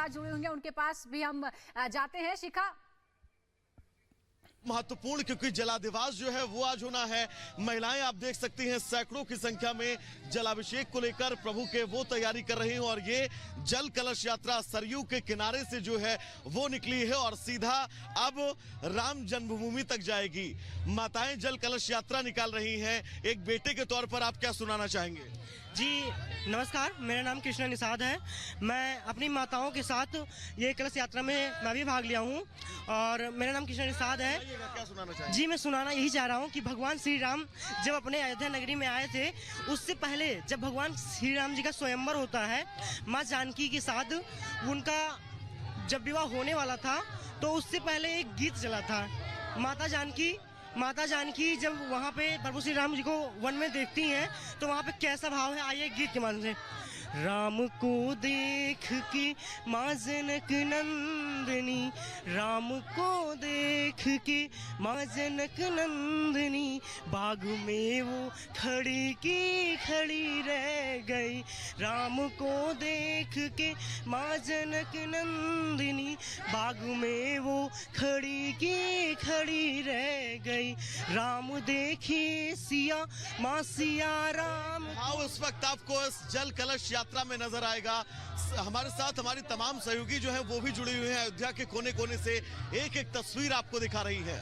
साथ जुड़े होंगे, उनके पास भी हम जाते हैं। शिखा, महत्वपूर्ण क्योंकि जलादिवास जो है वो आज होना है। महिलाएं आप देख सकती हैं सैकड़ों की संख्या में जलाभिषेक को लेकर प्रभु के वो तैयारी कर रही हैं और ये जल कलश यात्रा सरयू के किनारे से जो है वो निकली है और सीधा अब राम जन्मभूमि तक जाएगी। माताएं जल कलश यात्रा निकाल रही हैं। एक बेटे के तौर पर आप क्या सुनाना चाहेंगे? जी नमस्कार, मेरा नाम कृष्णा निषाद है। मैं अपनी माताओं के साथ ये कलश यात्रा में मैं भी भाग लिया हूँ और मेरा नाम कृष्णा निषाद है। क्या सुनाना चाहेंगे? जी मैं सुनाना यही चाह रहा हूँ कि भगवान श्री राम जब अपने अयोध्या नगरी में आए थे, उससे पहले जब भगवान श्री राम जी का स्वयंवर होता है माँ जानकी के साथ, उनका जब विवाह होने वाला था तो उससे पहले एक गीत चला था। माता जानकी जब वहाँ पे प्रभु श्री राम जी को वन में देखती हैं तो वहाँ पे कैसा भाव है, आइए गीत के माध्यम से। राम को देख के माँ जनक नंदनी, राम को देख के माँ जनक नंदनी, बाग में वो खड़ी की खड़ी रह गई। राम को देख के माँ जनक नंदिनी, बाग में वो खड़ी की खड़ी रह गई। राम देखे सिया माँ सिया राम। हाँ, उस वक्त आपको इस जल कलश यात्रा में नजर आएगा। हमारे साथ हमारी तमाम सहयोगी जो हैं वो भी जुड़ी हुई हैं। अयोध्या के कोने कोने से एक एक तस्वीर आपको दिखा रही है।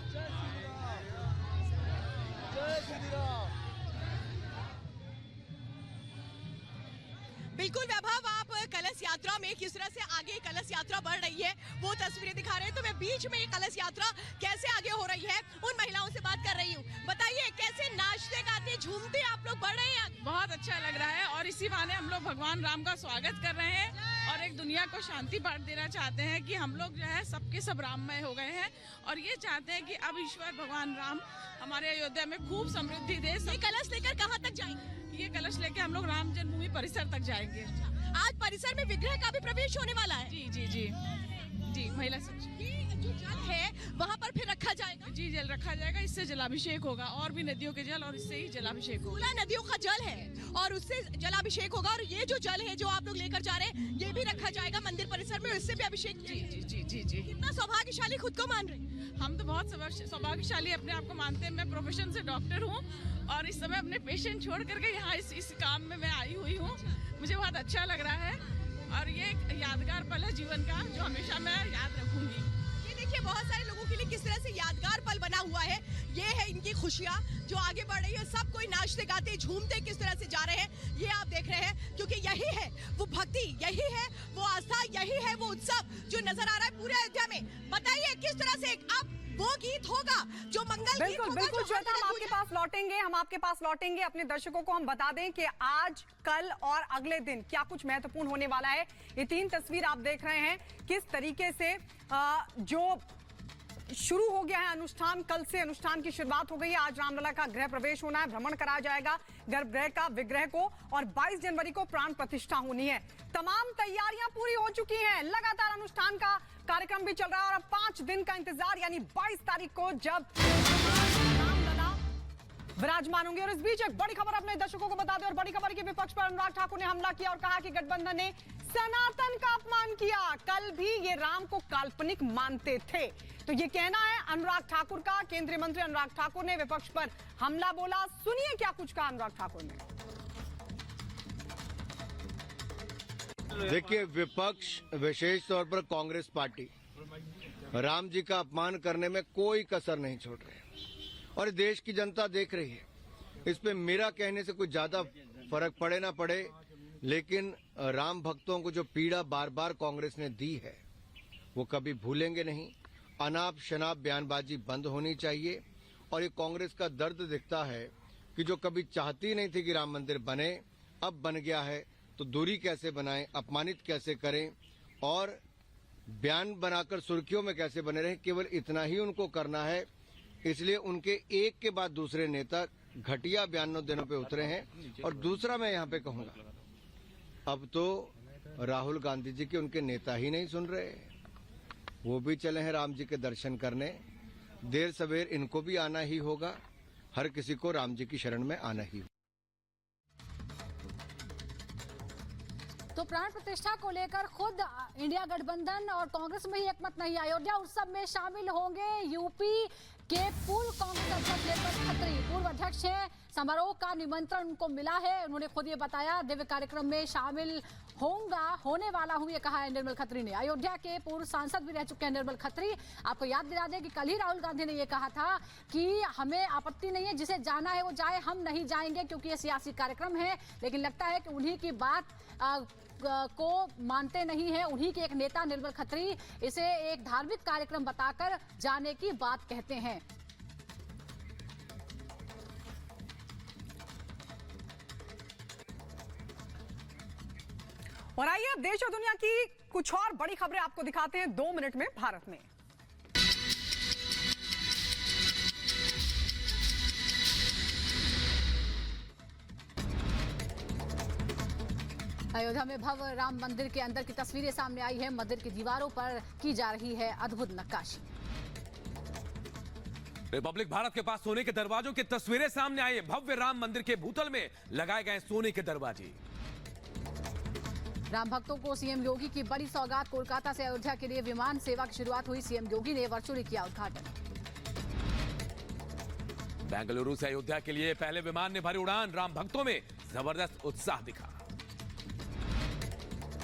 बिल्कुल वैभव, आप कलश यात्रा में किस तरह से आगे कलश यात्रा बढ़ रही है वो तस्वीरें दिखा रहे हैं। तो मैं बीच में ये कलश यात्रा कैसे आगे हो रही है उन महिलाओं से बात कर रही हूँ। बताइए कैसे नाचते गाते झूमते आप लोग बढ़ रहे हैं? बहुत अच्छा लग रहा है और इसी बहाने हम लोग भगवान राम का स्वागत कर रहे हैं और एक दुनिया को शांति बांट देना चाहते हैं कि हम लोग जो है सबके सब राममय हो गए हैं और ये चाहते हैं कि अब ईश्वर भगवान राम हमारे अयोध्या में खूब समृद्धि दे। ये कलश लेकर कहाँ तक जाएंगे? ये कलश लेके हम लोग राम जन्मभूमि परिसर तक जाएंगे। आज परिसर में विग्रह का भी प्रवेश होने वाला है। जी जी जी जी, महिला जो जल है वहाँ पर फिर रखा जाएगा। जी, जल रखा जाएगा, इससे जलाभिषेक होगा और भी नदियों के जल और इससे ही जलाभिषेक होगा। पूरा नदियों का जल है और उससे जलाभिषेक होगा और ये जो जल है जो आप लोग लेकर जा रहे हैं ये भी रखा जाएगा मंदिर परिसर में, इससे भी अभिषेक। जी जी जी जी जी, कितना सौभाग्यशाली खुद को मान रहे हैं। हम तो बहुत सौभाग्यशाली अपने आप को मानते हैं। मैं प्रोफेशन से डॉक्टर हूँ और इस समय अपने पेशेंट छोड़ करके यहाँ इस काम में मैं आई हुई हूँ। मुझे बहुत अच्छा लग रहा है और ये एक यादगार पल है जीवन का जो हमेशा मैं याद रखूंगी। ये देखिए बहुत सारे लोगों के लिए किस तरह से यादगार पल बना हुआ है। ये है इनकी खुशियाँ जो आगे बढ़ रही है। सब कोई नाचते गाते झूमते किस तरह से जा रहे हैं ये आप देख रहे हैं, क्योंकि यही है वो भक्ति, यही है वो आस्था, यही है वो उत्सव जो नजर आ रहा है पूरे अयोध्या में। बताइए किस तरह से अब वो गीत होगा जो मंगल गीत होगा। बिल्कुल श्वेता, हम आपके पास लौटेंगे। अपने दर्शकों को हम बता दें कि आज, कल और अगले दिन क्या कुछ महत्वपूर्ण होने वाला है। ये 3 तस्वीर आप देख रहे हैं किस तरीके से जो शुरू हो गया है अनुष्ठान। कल से अनुष्ठान की शुरुआत हो गई है। आज रामलला का गृह प्रवेश होना है, भ्रमण कराया जाएगा गर्भगृह का, विग्रह को, और 22 जनवरी को प्राण प्रतिष्ठा होनी है। तमाम तैयारियां पूरी हो चुकी हैं। लगातार अनुष्ठान का कार्यक्रम भी चल रहा है और अब 5 दिन का इंतजार, यानी 22 तारीख को जब रामलला विराजमान होंगे। और इस बीच एक बड़ी खबर अपने दर्शकों को बता दें, और बड़ी खबर की विपक्ष पर अनुराग ठाकुर ने हमला किया और कहा कि गठबंधन ने सनातन का अपमान किया। कल भी ये राम को काल्पनिक मानते थे। तो ये कहना है अनुराग ठाकुर का। केंद्रीय मंत्री अनुराग ठाकुर ने विपक्ष पर हमला बोला। सुनिए क्या कुछ कहा अनुराग ठाकुर ने। देखिए, विपक्ष विशेष तौर पर कांग्रेस पार्टी राम जी का अपमान करने में कोई कसर नहीं छोड़ रहे और देश की जनता देख रही है। इस पे मेरा कहने से कुछ ज्यादा फर्क पड़े ना पड़े, लेकिन राम भक्तों को जो पीड़ा बार बार कांग्रेस ने दी है वो कभी भूलेंगे नहीं। अनाप शनाप बयानबाजी बंद होनी चाहिए और ये कांग्रेस का दर्द दिखता है कि जो कभी चाहती नहीं थी कि राम मंदिर बने, अब बन गया है तो दूरी कैसे बनाएं, अपमानित कैसे करें और बयान बनाकर सुर्खियों में कैसे बने रहें, केवल इतना ही उनको करना है। इसलिए उनके एक के बाद दूसरे नेता घटिया बयानों देने पे उतरे हैं। और दूसरा मैं यहाँ पे कहूंगा, अब तो राहुल गांधी जी के उनके नेता ही नहीं सुन रहे, वो भी चले हैं राम जी के दर्शन करने। देर सवेर इनको भी आना ही होगा। हर किसी को राम जी की शरण में आना ही होगा। तो प्राण प्रतिष्ठा को लेकर खुद इंडिया गठबंधन और कांग्रेस में ही एकमत नहीं। अयोध्या उत्सव में शामिल होंगे यूपी के पूर्व कांग्रेस अध्यक्ष निर्मल खत्री, पूर्व अध्यक्ष हैं। समारोह का निमंत्रण उनको मिला है, उन्होंने खुद ये बताया दिव्य कार्यक्रम में शामिल होने वाला हूं, ये कहा है निर्मल खत्री ने। अयोध्या के पूर्व सांसद भी रह चुके हैं निर्मल खत्री। आपको याद दिला दें कि कल ही राहुल गांधी ने ये कहा था कि हमें आपत्ति नहीं है, जिसे जाना है वो जाए, हम नहीं जाएंगे क्योंकि ये सियासी कार्यक्रम है। लेकिन लगता है कि उन्हीं की बात को मानते नहीं है। उन्हीं के एक नेता निर्मल खत्री इसे एक धार्मिक कार्यक्रम बताकर जाने की बात कहते हैं। और आइए अब देश और दुनिया की कुछ और बड़ी खबरें आपको दिखाते हैं 2 मिनट में भारत में। अयोध्या में भव्य राम मंदिर के अंदर की तस्वीरें सामने आई है। मंदिर की दीवारों पर की जा रही है अद्भुत नक्काशी। रिपब्लिक भारत के पास सोने के दरवाजों की तस्वीरें सामने आई है। भव्य राम मंदिर के भूतल में लगाए गए सोने के दरवाजे। राम भक्तों को सीएम योगी की बड़ी सौगात। कोलकाता से अयोध्या के लिए विमान सेवा की शुरुआत हुई। सीएम योगी ने वर्चुअली किया उद्घाटन। बेंगलुरु से अयोध्या के लिए पहले विमान ने भरी उड़ान। राम भक्तों में जबरदस्त उत्साह दिखा।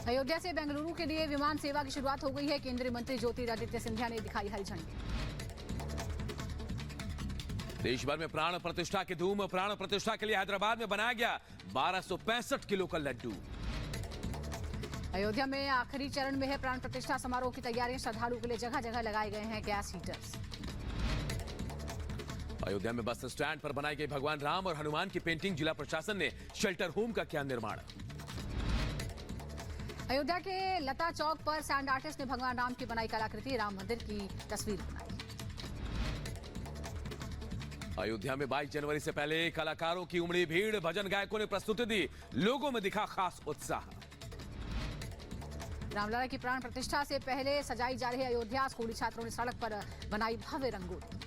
अयोध्या से बेंगलुरु के लिए विमान सेवा की शुरुआत हो गई है। केंद्रीय मंत्री ज्योतिरादित्य सिंधिया ने दिखाई हरी झंडी। देश भर में प्राण प्रतिष्ठा की धूम। प्राण प्रतिष्ठा के लिए हैदराबाद में बनाया गया 1265 किलो का लड्डू। अयोध्या में आखिरी चरण में है प्राण प्रतिष्ठा समारोह की तैयारियां। श्रद्धालुओं के लिए जगह जगह लगाए गए हैं गैस हीटर्स। अयोध्या में बस स्टैंड पर बनाई गई भगवान राम और हनुमान की पेंटिंग। जिला प्रशासन ने शेल्टर होम का किया निर्माण। अयोध्या के लता चौक पर सैंड आर्टिस्ट ने भगवान राम की बनाई कलाकृति। राम मंदिर की तस्वीर बनाई। अयोध्या में 22 जनवरी से पहले कलाकारों की उमड़ी भीड़। भजन गायकों ने प्रस्तुति दी। लोगों में दिखा खास उत्साह। रामलला की प्राण प्रतिष्ठा से पहले सजाई जा रही अयोध्या। स्कूली छात्रों ने सड़क पर बनाई भव्य रंगोली।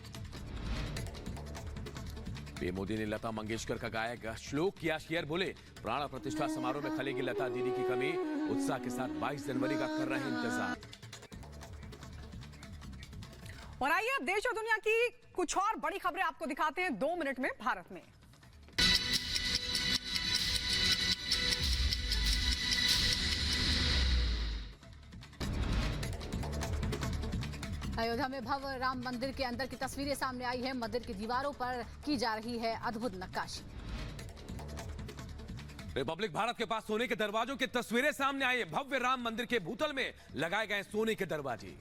पीएम मोदी ने लता मंगेशकर का गाया श्लोक किया शेयर। बोले प्राण प्रतिष्ठा समारोह में खलेगी लता दीदी की कमी। उत्साह के साथ 22 जनवरी का कर रहे हैं इंतजार। और आइए अब देश और दुनिया की कुछ और बड़ी खबरें आपको दिखाते हैं 2 मिनट में भारत में। अयोध्या में भव्य राम मंदिर के अंदर की तस्वीरें सामने आई है। मंदिर की दीवारों पर की जा रही है अद्भुत नक्काशी। रिपब्लिक भारत के पास सोने के दरवाजों की तस्वीरें सामने आई है। भव्य राम मंदिर के भूतल में लगाए गए सोने के दरवाजे।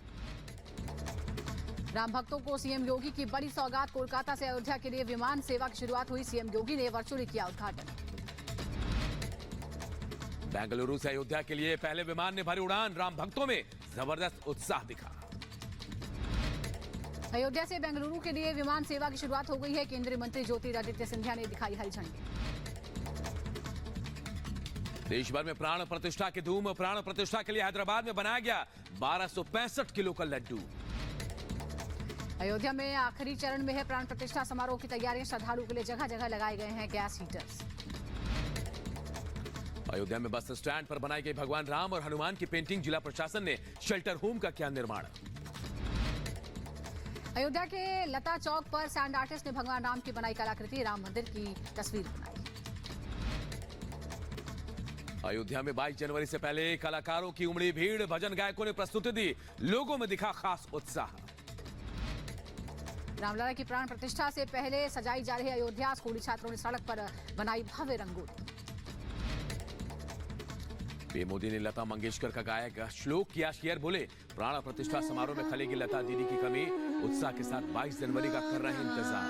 राम भक्तों को सीएम योगी की बड़ी सौगात। कोलकाता से अयोध्या के लिए विमान सेवा की शुरुआत हुई। सीएम योगी ने वर्चुअली किया उद्घाटन। बेंगलुरु से अयोध्या के लिए पहले विमान ने भरी उड़ान। राम भक्तों में जबरदस्त उत्साह दिखा। अयोध्या से बेंगलुरु के लिए विमान सेवा की शुरुआत हो गई है। केंद्रीय मंत्री ज्योतिरादित्य सिंधिया ने दिखाई हरी झंडी। देश भर में प्राण प्रतिष्ठा की धूम। प्राण प्रतिष्ठा के लिए हैदराबाद में बनाया गया 1265 किलो का लड्डू। अयोध्या में आखिरी चरण में है प्राण प्रतिष्ठा समारोह की तैयारियां। श्रद्धालुओं के लिए जगह जगह लगाए गए हैं गैस हीटर्स। अयोध्या में बस स्टैंड पर बनाई गई भगवान राम और हनुमान की पेंटिंग। जिला प्रशासन ने शेल्टर होम का किया निर्माण। अयोध्या के लता चौक पर सैंड आर्टिस्ट ने भगवान राम की बनाई कलाकृति। राम मंदिर की तस्वीर बनाई। अयोध्या में 22 जनवरी से पहले कलाकारों की उमड़ी भीड़। भजन गायकों ने प्रस्तुति दी। लोगों में दिखा खास उत्साह। रामलला की प्राण प्रतिष्ठा से पहले सजाई जा रही अयोध्या। स्कूली छात्रों ने सड़क पर बनाई भव्य रंगोली। पीएम मोदी ने लता मंगेशकर का गाया श्लोक किया शेयर। बोले प्राण प्रतिष्ठा समारोह में खलेगी लता दीदी की कमी। उत्साह के साथ 22 जनवरी का कर रहे हैं इंतजार।